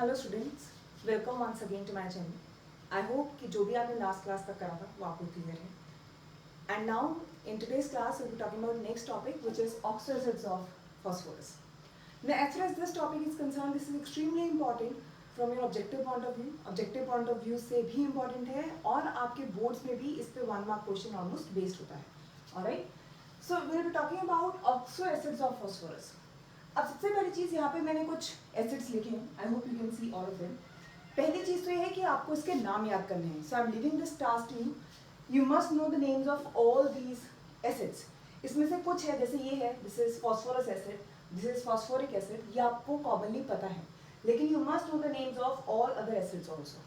Hello students, welcome once again to my channel. I hope कि जो भी आपने लास्ट क्लास तक करा था वो आपको क्लियर है। And now in today's class we will be talking about next topic which is oxo of phosphorus. Now, as far as this topic is concerned, this is extremely important from your objective point of view. Objective point of view से भी important है और आपके boards में भी इस पे 1 mark question almost based होता है. Alright? So we will be talking about oxo acids of phosphorus. अब सबसे पहली चीज यहाँ पे मैंने कुछ एसिड्स लिखे हैं. आई hope you can see all of them. पहली चीज तो ये है कि आपको इसके नाम याद करने हैं. So I am leaving this task to you. You must know the names of all these acids. इसमें से कुछ है, जैसे ये है, this is phosphorous acid, this is phosphoric acid. ये आपको कॉमनली पता है, लेकिन you must know the names of all other acids also.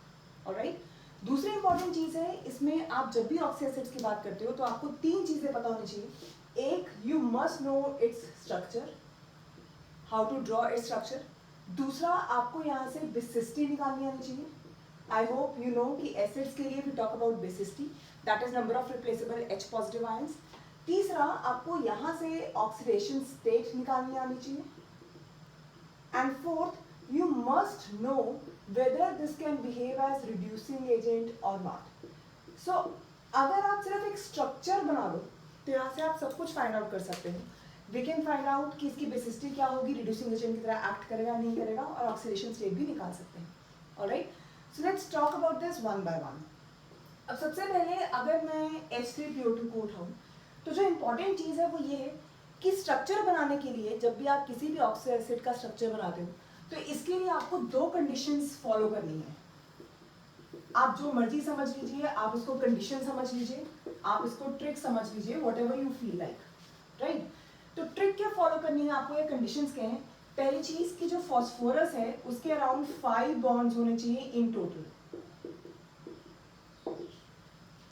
Alright. दूसरी इंपॉर्टेंट चीज है, इसमें आप जब भी ऑक्सी एसिड्स की बात करते हो तो आपको 3 चीजें पता होनी चाहिए. एक, you must know its structure, how to draw its structure. दूसरा, आपको यहाँ से बेसिसिटी निकालनी आनी चाहिए. आई होप यू नो कि एसिड्स के लिए we talk about basicity, that is number of replaceable H positive ions. तीसरा, आपको यहाँ से ऑक्सीडेशन स्टेट निकालनी आनी चाहिए. And fourth, you must know whether this can behave as reducing agent or not. So अगर आप सिर्फ एक स्ट्रक्चर बना लो तो यहाँ से आप सब कुछ फाइंड आउट कर सकते हो. वी कैन फाइंड आउट कि इसकी बेसिसिटी क्या होगी, रिड्यूसिंग एजेंट की तरह एक्ट करेगा नहीं करेगा, और ऑक्सीडेशन स्टेट भी निकाल सकते हैं. Alright, so let's talk about this one by one. अब सबसे पहले अगर मैं H3PO2 को उठाऊं तो जो इंपॉर्टेंट चीज़ है वो ये है कि स्ट्रक्चर बनाने के लिए जब भी आप किसी भी ऑक्सी एसिड का स्ट्रक्चर बनाते हो तो इसके लिए आपको 2 कंडीशंस फॉलो करनी है. आप जो मर्जी समझ लीजिए, आप इसको कंडीशन समझ लीजिए, आप इसको ट्रिक समझ लीजिए, whatever you feel like. Right. तो ट्रिक क्या फॉलो करनी है आपको, ये कंडीशंस क्या हैं. पहली चीज कि जो फॉस्फोरस है उसके अराउंड 5 बॉन्ड्स होने चाहिए in total.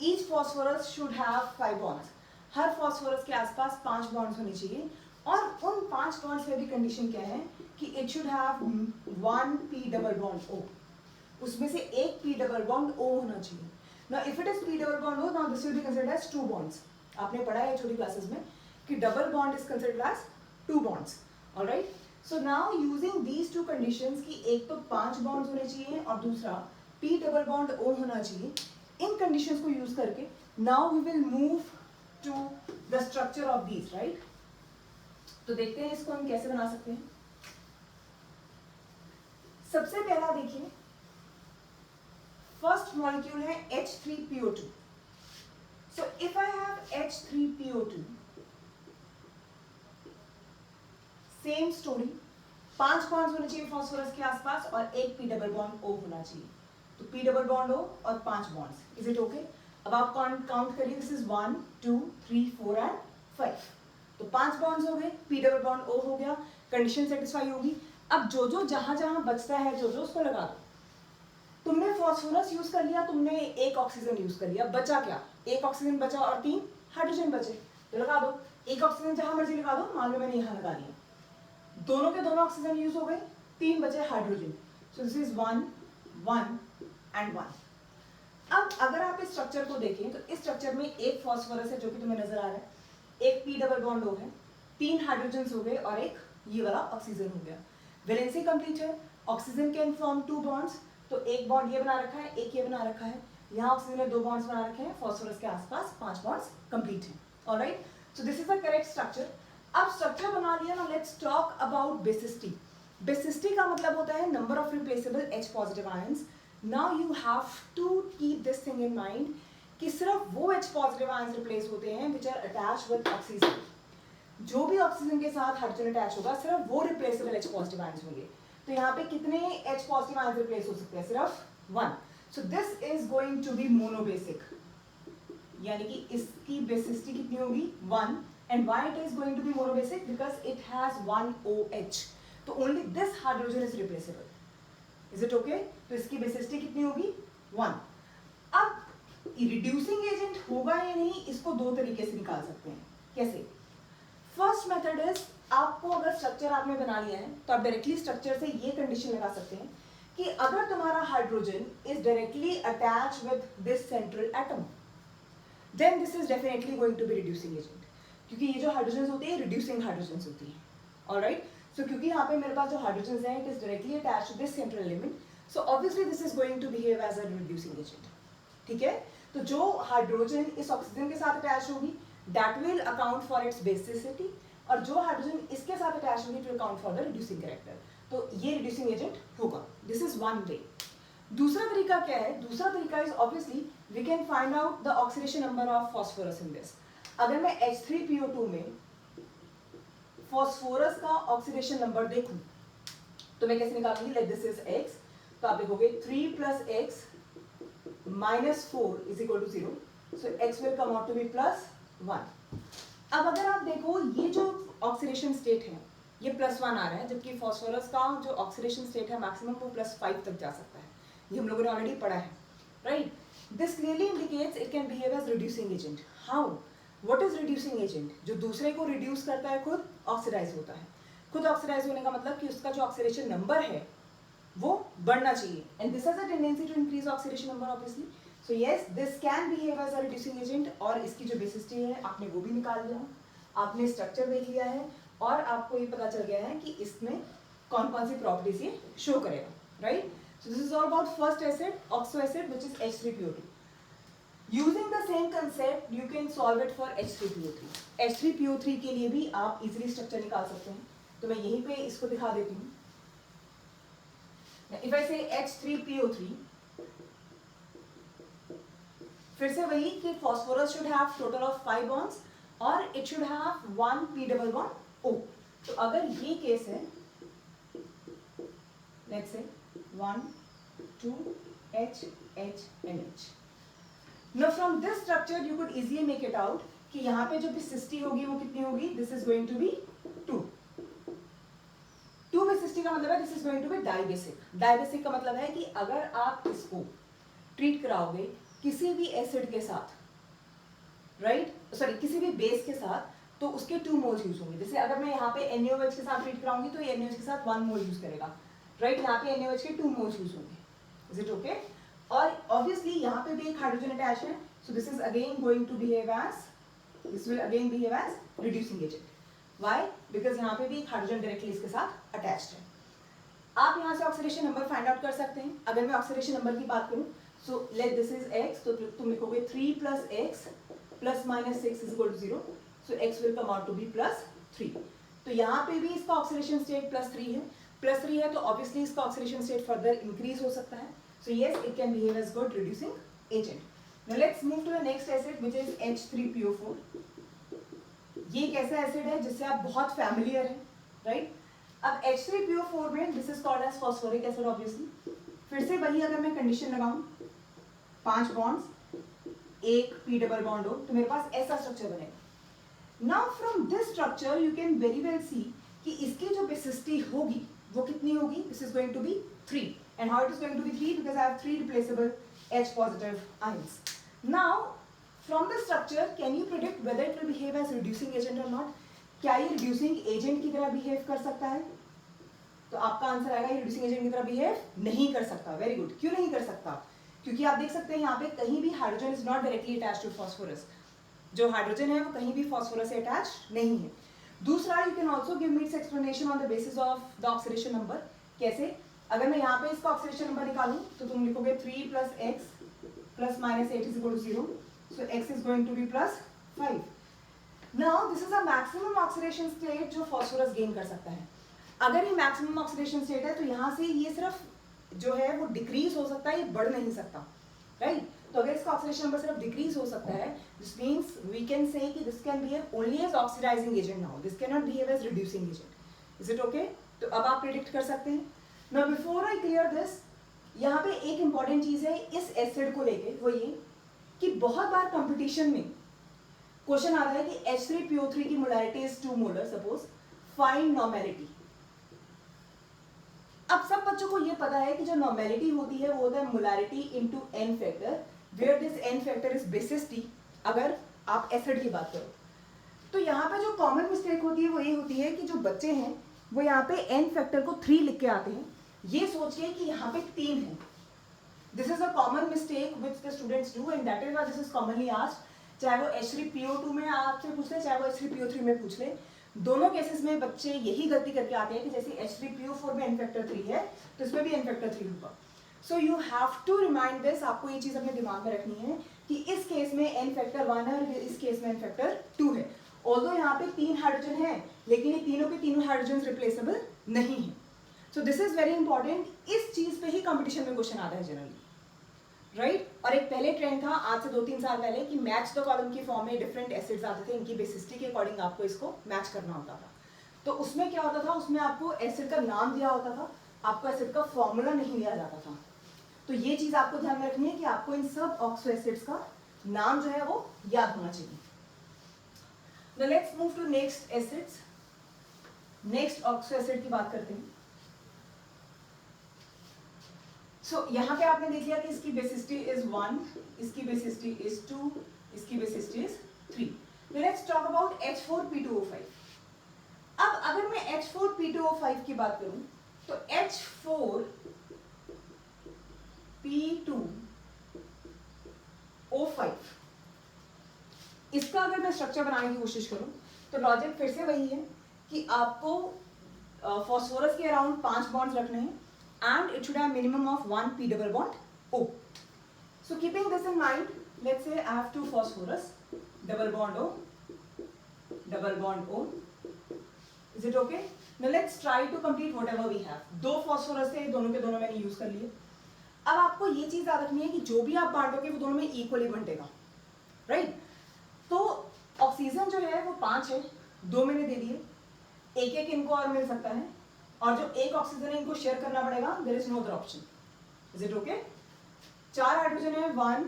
Each phosphorus should have 5 bonds. Her phosphorus के आसपास 5 बॉन्ड्स होने चाहिए. और उन 5 बॉन्ड्स में भी कंडीशन क्या है कि it should have 1 p double bond O. उसमें से एक p डबल बॉन्ड O होना चाहिए. Now if it is p double bond O, now this will be considered as 2 bonds. आपने पढ़ा है छोटी क्लासेस में कि double bond is considered as 2 bonds. Alright. So now using these 2 conditions कि एक तो 5 बॉन्ड्स होने चाहिए और दूसरा p डबल बॉन्ड O होना चाहिए, इन कंडीशंस को यूज करके now we will move to the structure of these. Right. तो देखते हैं इसको हम कैसे बना सकते हैं. सबसे पहला देखिए, फर्स्ट मॉलिक्यूल है H3PO2. So if I have H3PO2, same story, 5 bonds होने चाहिए फॉस्फोरस के आसपास और एक p डबल बॉन्ड O होना चाहिए. तो p डबल बॉन्ड O और 5 बॉन्ड्स. Is it okay? अब आप काउंट करिए. This is 1 2 3 4 and 5. तो 5 बॉन्ड्स हो गए, p डबल बॉन्ड O हो गया, कंडीशन सेटिस्फाई होगी. अब जो जो जहां जहां बचता है जो जो उसको लगा दो. तुमने फॉस्फोरस यूज कर लिया, तुमने एक ऑक्सीजन यूज कर लिया, बचा क्या? एक ऑक्सीजन बचा और 3 हाइड्रोजन बचे, तो लगा दो. एक ऑक्सीजन जहां मर्जी लगा दो. मान लो मैंने यहां लगा दिया, दोनों के दोनों ऑक्सीजन यूज हो गए, 3 बचे hydrogen. So this is 1 1 and 1. अब अगर आप इस स्ट्रक्चर को देखें तो इस स्ट्रक्चर में एक फॉस्फोरस है जो कि तुम्हें नजर आ रहा है, एक p डबल बॉन्ड O है, 3 हाइड्रोजन हो गए और एक ये वाला ऑक्सीजन हो गया. वैलेंसी कंप्लीट है. Oxygen can form 2 bonds. तो एक बॉन्ड ये बना रखा है, एक ये बना रखा है. यहाँ ऑक्सीजन ने 2 बॉन्ड्स बना रखे हैं, फॉस्फोरस के आसपास 5 बॉन्ड्स कंप्लीट हैं. Alright. So this is the correct structure. अब स्ट्रक्चर बना लिया ना, let's talk about basicity. Basicity का मतलब होता है number of replaceable H positive ions. Now you have to keep this thing in mind कि सिर्फ वो H पॉजिटिव आयंस रिप्लेस होते हैं which are attached with oxygen. जो भी ऑक्सीजन के साथ हाइड्रोजन अटैच होगा सिर्फ वो रिप्लेसेबल H पॉजिटिव आयंस होंगे. तो यहाँ पे कितने H पॉजिटिव आयंस रिप्लेस हो सकते हैं? सिर्फ 1. So this is going to be monobasic, यानी कि इसकी बेसिसिटी कितनी होगी? 1. And why it is going to be monobasic? Because it has 1 OH. तो only this hydrogen is replaceable. Is it okay? तो इसकी बेसिसिटी कितनी होगी? 1. अब रिड्यूसिंग एजेंट होगा या नहीं, इसको 2 तरीके से निकाल सकते हैं. कैसे? फर्स्ट मेथड इज, आपको अगर स्ट्रक्चर आपने बना लिया है तो आप डायरेक्टली स्ट्रक्चर से ये कंडीशन लगा सकते हैं कि अगर तुम्हारा hydrogen is directly attach with this central atom, then this is definitely going to be reducing agent. क्योंकि ये जो हाइड्रोजन होती है रिड्यूसिंग हाइड्रोजन होती है. ऑलराइट. सो क्योंकि यहाँ पे मेरे पास जो हाइड्रोजन है it is directly attached to this central element, so obviously this is going to behave as a reducing agent. ठीक है, तो जो हाइड्रोजन इस ऑक्सीजन के साथ अटैच होगी that will account for its basicity, और जो हाइड्रोजन इसके साथ अटैच होगी it will account for the reducing character. तो ये रिड्यूसिंग एजेंट होगा. This is one way. दूसरा तरीका क्या है? दूसरा तरीका is obviously we can find out the oxidation number of phosphorus in this. अगर मैं H3PO2 में फॉस्फोरस का ऑक्सीडेशन नंबर देखूं तो मैं कैसे निकालूंगी? लाइक दिस इज x, तो आप लिखोगे 3 + x -4 = 0, so x will come out to be +1. अब अगर आप देखो ये जो ऑक्सीडेशन स्टेट है ये +1 आ रहा है, जबकि फॉस्फोरस का जो ऑक्सीडेशन स्टेट है मैक्सिमम वो +5 तक जा सकता है. ये हम लोगों ने ऑलरेडी पढ़ा है, right? This clearly indicates it can behave as reducing agent. How? What is reducing agent? जो दूसरे को रिड्यूस करता है खुद ऑक्सीडाइज होता है. खुद ऑक्सीडाइज होने का मतलब कि उसका जो ऑक्सीडेशन नंबर है वो बढ़ना चाहिए, and this has a tendency to increase oxidation number obviously. So yes, this can behave as a reducing agent. और इसकी जो बेसिसिटी है आपने वो भी निकाल लिया, आपने स्ट्रक्चर देख लिया है, और आपको ये पता चल गया है कि इसमें कौन कौन सी प्रॉपर्टीज ये शो करेगा, right? So this is all about first acid, oxo acid, which is H3PO2. Using the same concept, you can solve it for H3PO3. H3PO3 के लिए भी आप इजीली स्ट्रक्चर निकाल सकते हैं. तो मैं यहीं पे इसको दिखा देती हूँ. If I say H3PO3, फिर से वही कि phosphorus should have total of 5 bonds और it should have 1 p double bond O. तो अगर ये केस है, let's say 1 2 H H and H. Now from this structure you could easily make it out कि यहाँ पे जो बेसिसिटी होगी वो कितनी होगी? This is going to be 2. 2 basicity का मतलब है this is going to be dibasic. Dibasic का मतलब है कि अगर आप इसको ट्रीट कराओगे किसी भी एसिड के साथ, राइट, सॉरी किसी भी बेस के साथ, तो उसके 2 मोल्स यूज होंगे. जैसे अगर मैं यहाँ पे NaOH के साथ ट्रीट कराऊंगी तो ये NaOH के साथ 1 मोल यूज करेगा, राइट? यहाँ पे NaOH के 2 मोल्स यूज होंगे. Is it okay? और ऑब्वियसली यहाँ पे भी एक हाइड्रोजन अटैच है, so this is again going to behave as, this will again behave as reducing agent. Why? Because यहाँ पे भी एक हाइड्रोजन डायरेक्टली इसके साथ अटैच्ड है. आप यहाँ से ऑक्सीडेशन नंबर फाइंड आउट कर सकते हैं. अगर मैं ऑक्सीडेशन नंबर की बात करूँ, so let this is x, तो तुम लिखोगे 3 + x ± 6 = 0, so x will come out to be +3. तो यहाँ पे भी इसका ऑक्सीडेशन स्टेट +3 है, तो ऑब्वियसली इसका ऑक्सीडेशन स्टेट फर्दर इंक्रीज हो सकता है. So yes, it can behave as good reducing agent. Now let's move to the next acid, which is H3PO4. ये एक ऐसा एसिड है जिससे आप बहुत फैमिलियर हैं, राइट? अब H3PO4 में this is called as phosphoric acid obviously. फिर से वही अगर मैं कंडीशन लगाऊं 5 बॉन्ड्स, 1 p डबल बॉन्ड हो, तो मेरे पास ऐसा स्ट्रक्चर बनेगा. Now from this structure you can very well see कि इसकी जो बेसिसिटी होगी वो कितनी होगी? This is going to be 3. And how it is going to be 3? Because I have 3 replaceable H positive ions. Now, from the structure, can you predict whether it will behave as reducing agent or not? क्या ये reducing agent की तरह behave कर सकता है? तो आपका answer आएगा ये reducing agent की तरह behave नहीं कर सकता. Very good. क्यों नहीं कर सकता? क्योंकि आप देख सकते हैं यहाँ पे कहीं भी hydrogen is not directly attached to phosphorus. जो हाइड्रोजन है वो कहीं भी फॉस्फोरस से अटैच नहीं है. दूसरा, you can also give me its explanation on the basis of the oxidation number. कैसे? अगर मैं यहाँ पे इसका ऑक्सीडेशन नंबर निकालूं तो तुम लिखोगे 3 + x ± 8 = 0, so x is going to be +5. Now this is a maximum oxidation state जो फॉस्फोरस गेन कर सकता है. अगर ये मैक्सिमम ऑक्सीडेशन स्टेट है तो यहाँ से ये सिर्फ जो है वो डिक्रीज हो सकता है, ये बढ़ नहीं सकता, राइट? तो अगर इसका ऑक्सीडेशन नंबर सिर्फ डिक्रीज हो सकता है, this means we can say कि this can behave only as oxidising agent. Now this can not behave as reducing agent. Is it okay? तो अब आप प्रेडिक्ट कर सकते हैं. Now before I clear this, यहाँ पे एक इम्पॉर्टेंट चीज है इस एसिड को लेके, वो ये कि बहुत बार कंपटीशन में क्वेश्चन आता है कि H3PO3 की molarity is 2 molar, suppose find normality. अब सब बच्चों को ये पता है कि जो नॉर्मेलिटी होती है वो होता है molarity into n factor, where this n factor is basicity. अगर आप एसिड की बात करो तो यहाँ पे जो कॉमन मिस्टेक होती है वो ये होती है कि जो बच्चे हैं वो यहाँ पे n फैक्टर को 3 लिख के आते हैं, ये सोच के कि यहाँ पे 3 है. This is a common mistake which the students do, and that is why this is commonly asked. चाहे वो H3PO2 में आपसे पूछ ले, चाहे वो H3PO3 में पूछ ले, दोनों केसेस में बच्चे यही गलती करके आते हैं कि जैसे H3PO4 में n फैक्टर 3 है तो इसमें भी n फैक्टर 3 होगा. So you have to remind this, आपको ये चीज अपने दिमाग में रखनी है कि इस केस में n फैक्टर 1 है और इस केस में n फैक्टर 2 है. ऑल्दो यहाँ पे 3 हाइड्रोजन है लेकिन ये तीनों के तीनों हाइड्रोजन रिप्लेसेबल नहीं है. So this is very important. इस चीज पे ही कंपटीशन में क्वेश्चन आता है जनरली, राइट. और एक पहले ट्रेंड था आज से 2-3 साल पहले कि मैच द कॉलम की फॉर्म में डिफरेंट एसिड्स आते थे, इनकी बेसिसिटी के अकॉर्डिंग आपको इसको मैच करना होता था. तो उसमें क्या होता था, उसमें आपको एसिड का नाम दिया होता था, आपको एसिड का फॉर्मूला नहीं दिया जाता था. तो ये चीज आपको ध्यान में रखनी है कि आपको इन सब ऑक्सो एसिड्स का नाम जो है वो याद होना चाहिए. Now let's move to next acids. Next oxo acid की बात करते हैं. सो यहाँ पे आपने देख लिया कि इसकी बेसिसिटी इज 1, इसकी बेसिसिटी इज 2, इसकी basicity is 3. Let's talk about H4P2O5. अब अगर मैं H4P2O5 की बात करूं तो H4P2O5 इसका अगर मैं स्ट्रक्चर बनाने की कोशिश करूं तो लॉजिक फिर से वही है कि आपको फॉस्फोरस के अराउंड 5 बॉन्ड्स रखने हैं and it should have minimum of 1 p double bond O. So keeping this in mind, let's say I have 2 phosphorus, double bond O, double bond O. Is it okay? Now let's try to complete whatever we have. 2 phosphorus थे, दोनों के दोनों मैंने use कर लिए. अब आपको ये चीज याद रखनी है कि जो भी आप बांटोगे वो दोनों में इक्वली बंटेगा, राइट. तो ऑक्सीजन जो है वो 5 है, 2 मैंने दे दिए, एक एक इनको और मिल सकता है, और जो एक ऑक्सीजन है इनको शेयर करना पड़ेगा. There is no other option. Is it okay? 4 hydrogen है, 1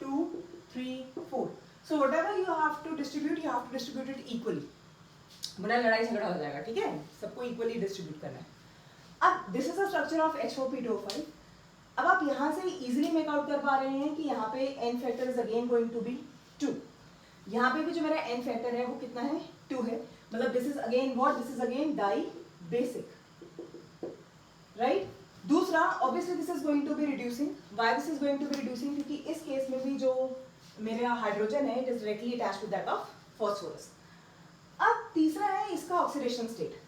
2 3 4. So whatever you have to distribute, you have to distribute it equally, वरना लड़ाई झगड़ा हो जाएगा. ठीक है, सबको इक्वली डिस्ट्रीब्यूट करना है. अब this is the structure of H4P2O5. अब आप यहाँ से इजीली मेक आउट कर पा रहे हैं कि यहाँ पे n factor is again going to be 2. यहाँ पे भी जो मेरा n फैक्टर है वो कितना है, 2 है. मतलब this is again what, this is again di basic, right. दूसरा, obviously this is going to be reducing. Why this is going to be reducing? क्योंकि इस केस में भी जो मेरा हाइड्रोजन है it is directly attached to that of phosphorus. अब तीसरा है इसका ऑक्सीडेशन स्टेट.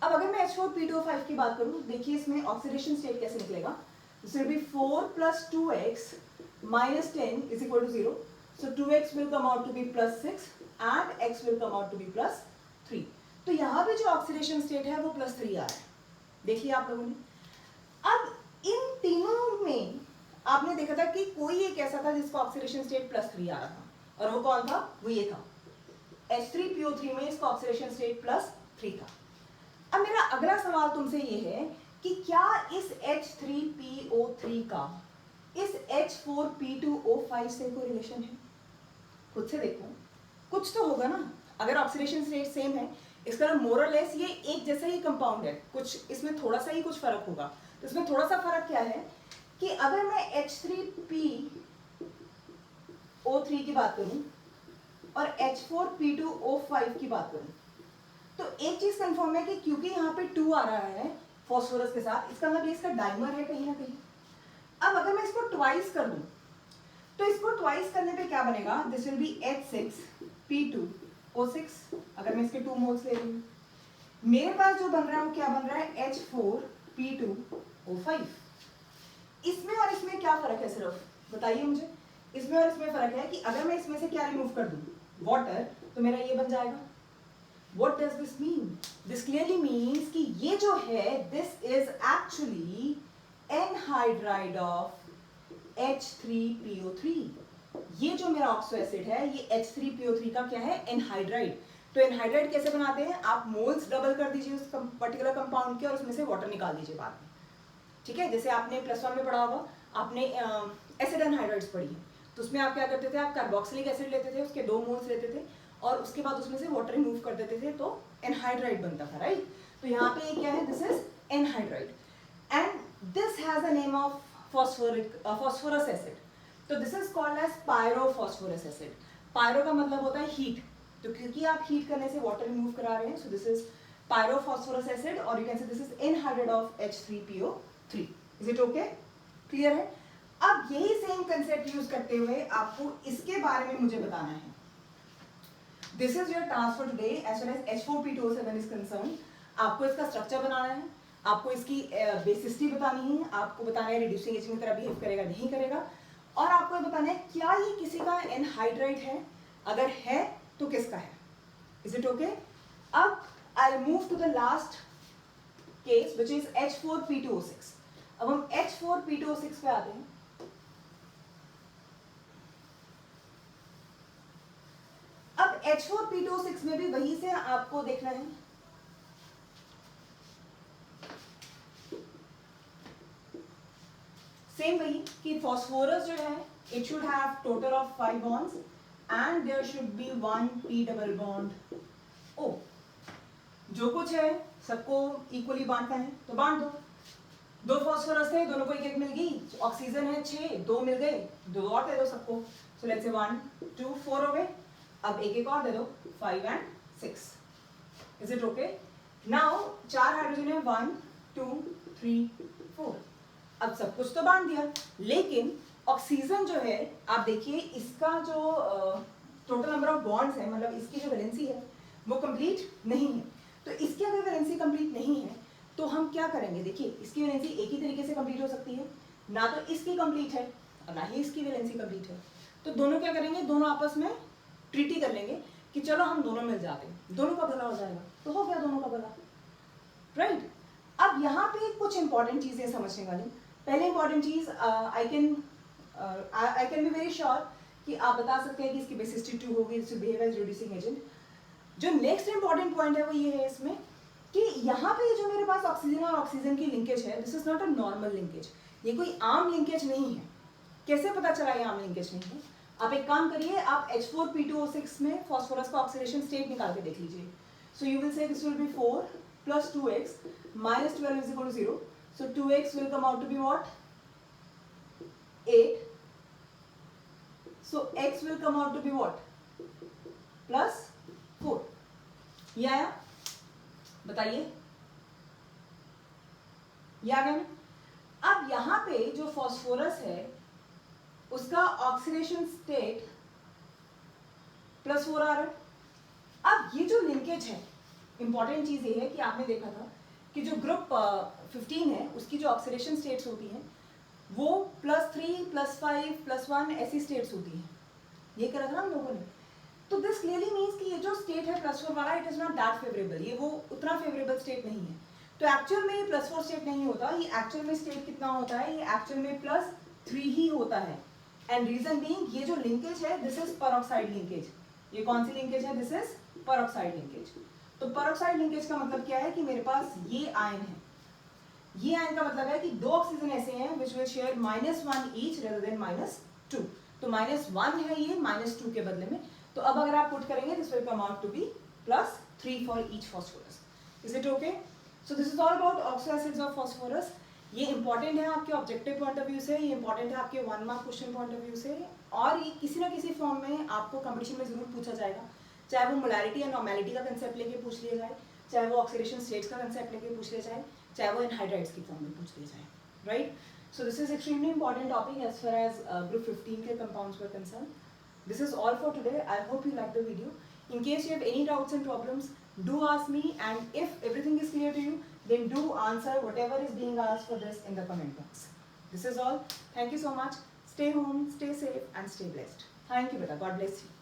अब अगर मैं H4P2O5 की बात करूं, देखिए इसमें ऑक्सीडेशन स्टेट कैसे निकलेगा. This will B 4 + 2x - 10 = 0. So 2x will come out to be +6 and x will come out to be +3. तो यहाँ पे जो ऑक्सीडेशन स्टेट है वो +3 आ रहा है, देखिए आप लोगों ने. अब इन तीनों में आपने देखा था कि कोई एक ऐसा था जिसका ऑक्सीडेशन स्टेट +3 आ रहा था, और वो कौन था? वो ये था. H3PO3 में इसका ऑक्सीडेशन स्टेट +3 था. अब मेरा अगला सवाल तुमसे ये है कि क्या इस H3PO3 का इस H4P2O5 से कोई रिलेशन है? खुद से देखो, कुछ तो होगा ना. अगर ऑक्सीडेशन स्टेट सेम है, इसका मोर और लेस ये एक जैसा ही कंपाउंड है, कुछ इसमें थोड़ा सा ही कुछ फर्क होगा. तो इसमें थोड़ा सा फर्क क्या है कि अगर मैं H3PO3 की बात करूं और H4P2O5 की बात करूं, तो एक चीज कंफर्म है कि क्योंकि यहाँ पे 2 आ रहा है फॉस्फोरस के साथ, इसका मतलब इसका डाइमर है कहीं ना कहीं. अब अगर मैं इसको ट्वाइस कर दूं तो इसको ट्वाइस करने पे क्या बनेगा? This will B H6P2O6. अगर मैं इसके 2 मोल्स ले रही हूँ, मेरे पास जो बन रहा है वो क्या बन रहा है? H4P2O5. इसमें और इसमें क्या फर्क है? सिर्फ बताइए मुझे. इसमें और इसमें फर्क है कि अगर मैं इसमें से क्या रिमूव कर दूं, वाटर, तो मेरा ये बन जाएगा. What does this mean? This clearly means कि ये जो है this is actually anhydride of H3PO3. ये जो मेरा ऑक्सो एसिड है ये H3PO3 का क्या है? एनहाइड्राइड. तो एनहाइड्राइड कैसे बनाते हैं? आप मोल्स डबल कर दीजिए उस पर्टिकुलर कंपाउंड के और उसमें से वाटर निकाल दीजिए बाद में. ठीक है, जैसे आपने +1 में पढ़ा होगा, आपने एसिड एनहाइड्राइड्स पढ़ी है, तो उसमें आप क्या करते थे? आप कार्बोक्सिलिक एसिड लेते थे, उसके 2 मोल्स लेते थे और उसके बाद उसमें से वाटर रिमूव कर देते थे, तो एनहाइड्राइड बनता था, राइट. तो यहाँ पे क्या है? This is anhydride and this has a name of phosphorus acid. तो this is called as pyrophosphorus acid. Pyro का मतलब होता है हीट, तो क्योंकि आप हीट करने से वाटर रिमूव करा रहे हैं, सो दिस इज pyrophosphorus acid, और you can say this is anhydride of H3PO3. Is it okay? Clear है? अब यही सेम कंसेप्ट यूज करते हुए आपको इसके बारे में मुझे बताना है. This is your task for today as well as H4P2O7 is concern. आपको इसका स्ट्रक्चर बनाना है, आपको इसकी बेसिसिटी बतानी है, आपको बताना है रिड्यूसिंग एजेंट की तरह बिहेव करेगा नहीं करेगा, और आपको बताना है क्या ये किसी का एनहाइड्राइड है, अगर है तो किसका है। Is it okay? अब I move to the last case which is H4P2O6। अब हम H4P2O6 पे आते हैं। अब H4P2O6 में भी वही से आपको देखना है, सेम वही कि फॉस्फोरस जो है it should have total of 5 bonds and there should be 1 p double bond O। जो कुछ है सबको इक्वली बांटना है तो बांट दो। 2 फॉस्फोरस थे, दोनों को एक मिल गई, ऑक्सीजन है 6, 2 मिल गए, 2 और दे दो सबको। सो लेट्स से 1 2 4 हो गए। अब एक और दे दो 5 and 6। Is it okay? Now 4 hydrogen है 1 2 3 4। अब सब कुछ तो बांट दिया, लेकिन ऑक्सीजन जो है आप देखिए इसका जो टोटल नंबर ऑफ बॉन्ड्स है, मतलब इसकी जो वैलेंसी है वो कंप्लीट नहीं है। तो इसकी अगर वैलेंसी कंप्लीट नहीं है तो हम क्या करेंगे? देखिए इसकी वैलेंसी एक ही तरीके से कंप्लीट हो सकती है, ना तो इसकी कंप्लीट है और ना ही इसकी वैलेंसी कंप्लीट है। तो दोनों क्या करेंगे? दोनों आपस में ट्रीटी कर लेंगे कि चलो हम दोनों मिल जाते हैं, दोनों का भला हो जाएगा। तो हो गया दोनों का भला, राइट? अब यहाँ पे कुछ इंपॉर्टेंट चीजें समझने वाली। पहले इंपॉर्टेंट चीज I can be very sure कि आप बता सकते हैं कि इसकी बेसिसिटी 2 होगी, इससे बिहेव एज रिड्यूसिंग एजेंट। जो नेक्स्ट इंपॉर्टेंट पॉइंट है वो ये है इसमें कि यहाँ पे जो मेरे पास ऑक्सीजन और ऑक्सीजन की लिंकेज है, this is not a normal linkage, ये कोई आम लिंकेज नहीं है। कैसे पता चला ये आम लिंकेज नहीं है? आप एक काम करिए, आप H4P2O6 में फॉस्फोरस का ऑक्सीडेशन स्टेट निकाल के देख लीजिए। So you will say this will B 4 plus 2x minus 12 is equal to 0. So 2x will come out to be what? 8. So x will come out to be what? Plus 4. ये आया? बताइए, ये आ गया ना? अब यहाँ पे जो फॉस्फोरस है उसका ऑक्सीडेशन स्टेट +4 आ रहा है। अब ये जो लिंकेज है, इंपॉर्टेंट चीज ये है कि आपने देखा था कि जो ग्रुप 15 है उसकी जो ऑक्सीडेशन स्टेट्स होती हैं वो +3 +5 +1 ऐसी स्टेट्स होती हैं। ये करा था ना हम लोगों ने। तो दिस क्लियरली मीन्स कि ये जो स्टेट है +4 वाला, it is not that favourable, ये वो उतना फेवरेबल स्टेट नहीं है। तो एक्चुअल में ये +4 स्टेट नहीं होता, ये एक्चुअल में स्टेट कितना होता है? ये एक्चुअल में +3 ही होता है। एंड रीजन बीइंग ये जो लिंकेज है दिस इज परऑक्साइड लिंकेज। ये कौन सी लिंकेज है? This is peroxide linkage. तो परऑक्साइड लिंकेज का मतलब क्या है कि मेरे पास ये आयन है, ये आयन का मतलब है कि 2 ऑक्सीजन ऐसे हैं which will share -1 each rather than -2। तो -1 है ये -2 के बदले में। तो अब अगर आप पुट करेंगे this will come out to be +3 for each phosphorus. Is it okay? So this is all about oxo acids of phosphorus. ये इंपॉर्टेंट है आपके ऑब्जेक्टिव पॉइंट ऑफ व्यू से, ये इंपॉर्टेंट है आपके 1 mark question point of view से, और ये किसी ना किसी फॉर्म में आपको कंपटीशन में जरूर पूछा जाएगा, चाहे वो मोलैरिटी या नॉर्मेलिटी का कंसेप्ट लेके पूछ लिया जाए, चाहे वो ऑक्सीडेशन स्टेट्स का कंसेप्ट लेके पूछ लिया जाए, चाहे वो एनहाइड्राइड्स की फॉर्म में पूछ लिया जाए, right? So this is extremely important topic as far as group 15 के compounds were concern. This is all for today. I hope you like the video. In case you have any doubts and problems, do ask me, and if everything is clear to you, then do answer whatever is being asked for this in the comment box. This is all. Thank you so much. Stay home, stay safe and stay blessed. Thank you, beta. God bless you.